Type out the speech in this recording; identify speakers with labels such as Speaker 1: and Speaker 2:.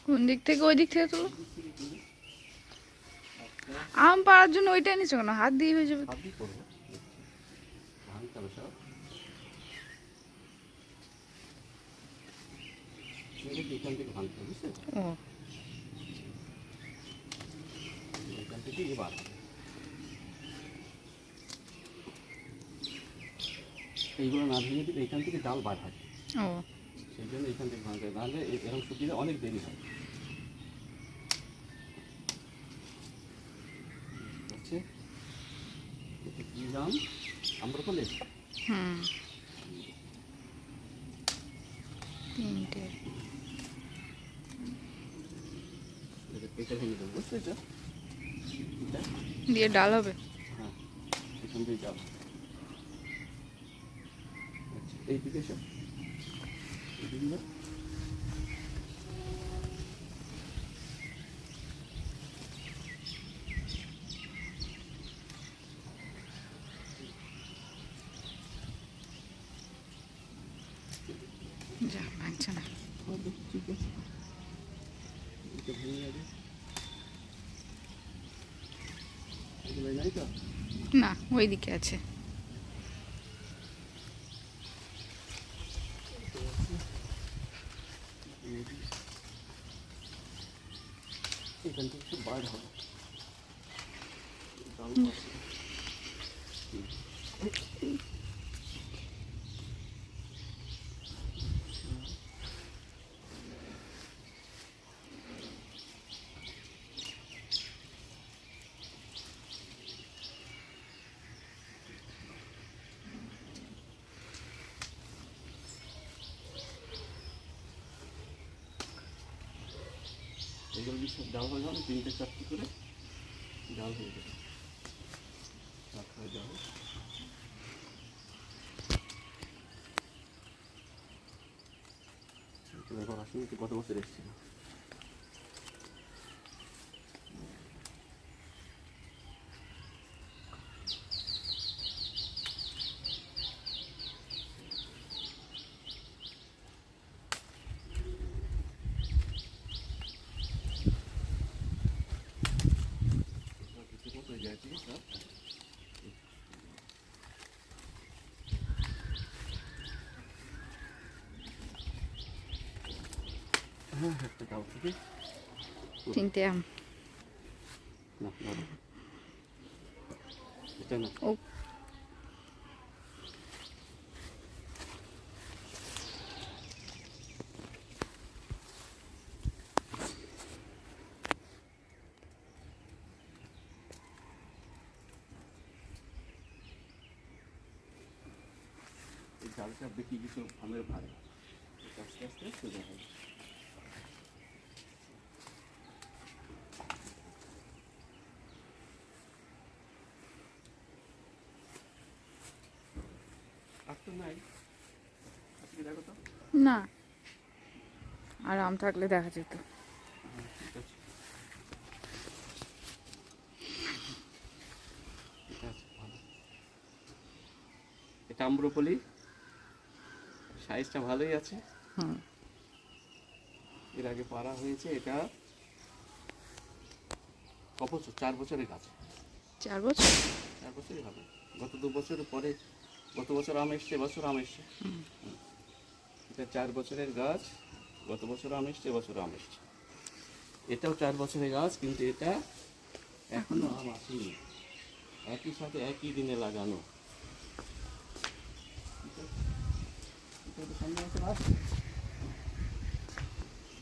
Speaker 1: কোন দিক থেকে? ওই দিক থেকে তুলো। আম পাড়ার জন্য ওইটা নিচে কেন? হাত দিয়ে হয়ে যাবে। ও
Speaker 2: এইগুলো না ভেঙে দিলে এখান থেকে ডাল বার হয়,
Speaker 1: ও
Speaker 2: সেই জন্য এখান থেকে ভাঙতে হয়, নাহলে এরকম শুকিয়ে অনেক দেরি হয়। হচ্ছে এটা কি নাম? আম্রপলি।
Speaker 1: হুম, তিনটে।
Speaker 2: এটা ভেঙে দেবো, বুঝতে পেরেছ? এটা
Speaker 1: দিয়ে ডাল হবে।
Speaker 2: হ্যাঁ, এখান থেকে ডাল। আচ্ছা, এইদিকে এসো, এইদিকে না।
Speaker 1: যা ভাঙছে না।
Speaker 2: ঠিক আছে, এটা ভেঙে যাবে। এগুলো নাই তো?
Speaker 1: না, ওইদিকে আছে।
Speaker 2: এখান থেকে সব বার হবে। এগুলো যদি সব ডাল হয়ে যাবে, 3-4টি করে ডাল হয়ে যাবে। ডাল দেখো, আসলে গত বছর এসেছিল। হ্যাঁ, একটা ডাল থেকে
Speaker 1: তিনটে আম।
Speaker 2: না, এটা না।
Speaker 1: ও
Speaker 2: এই ডালটা বেশি কিছু আমের ভারে আস্তে আস্তে সোজা হবে। আর তো নাই, আজকে দেখো তো।
Speaker 1: না, আর আম থাকলে দেখা যেত।
Speaker 2: ঠিক আছে, এটা আছে ভালো। এটা আম্রপলি, সাইজটা ভালোই আছে।
Speaker 1: হুম,
Speaker 2: এর আগে পাড়া হয়েছে। এটা কবছর 4 বছরের গাছ।
Speaker 1: 4 বছর।
Speaker 2: 4 বছরই হবে। গত 2 বছর পরে, গত বছর আম এসছে, এবছর আম এসছে। এটা 4 বছরের গাছ। গত বছর আম এসছে, এবছর আম এসছে। এটাও 4 বছরের গাছ, কিন্তু এটা এখনো আম আসেনি। একই সাথে একই দিনে লাগানো। এটা তো সামনে বছর আসছে।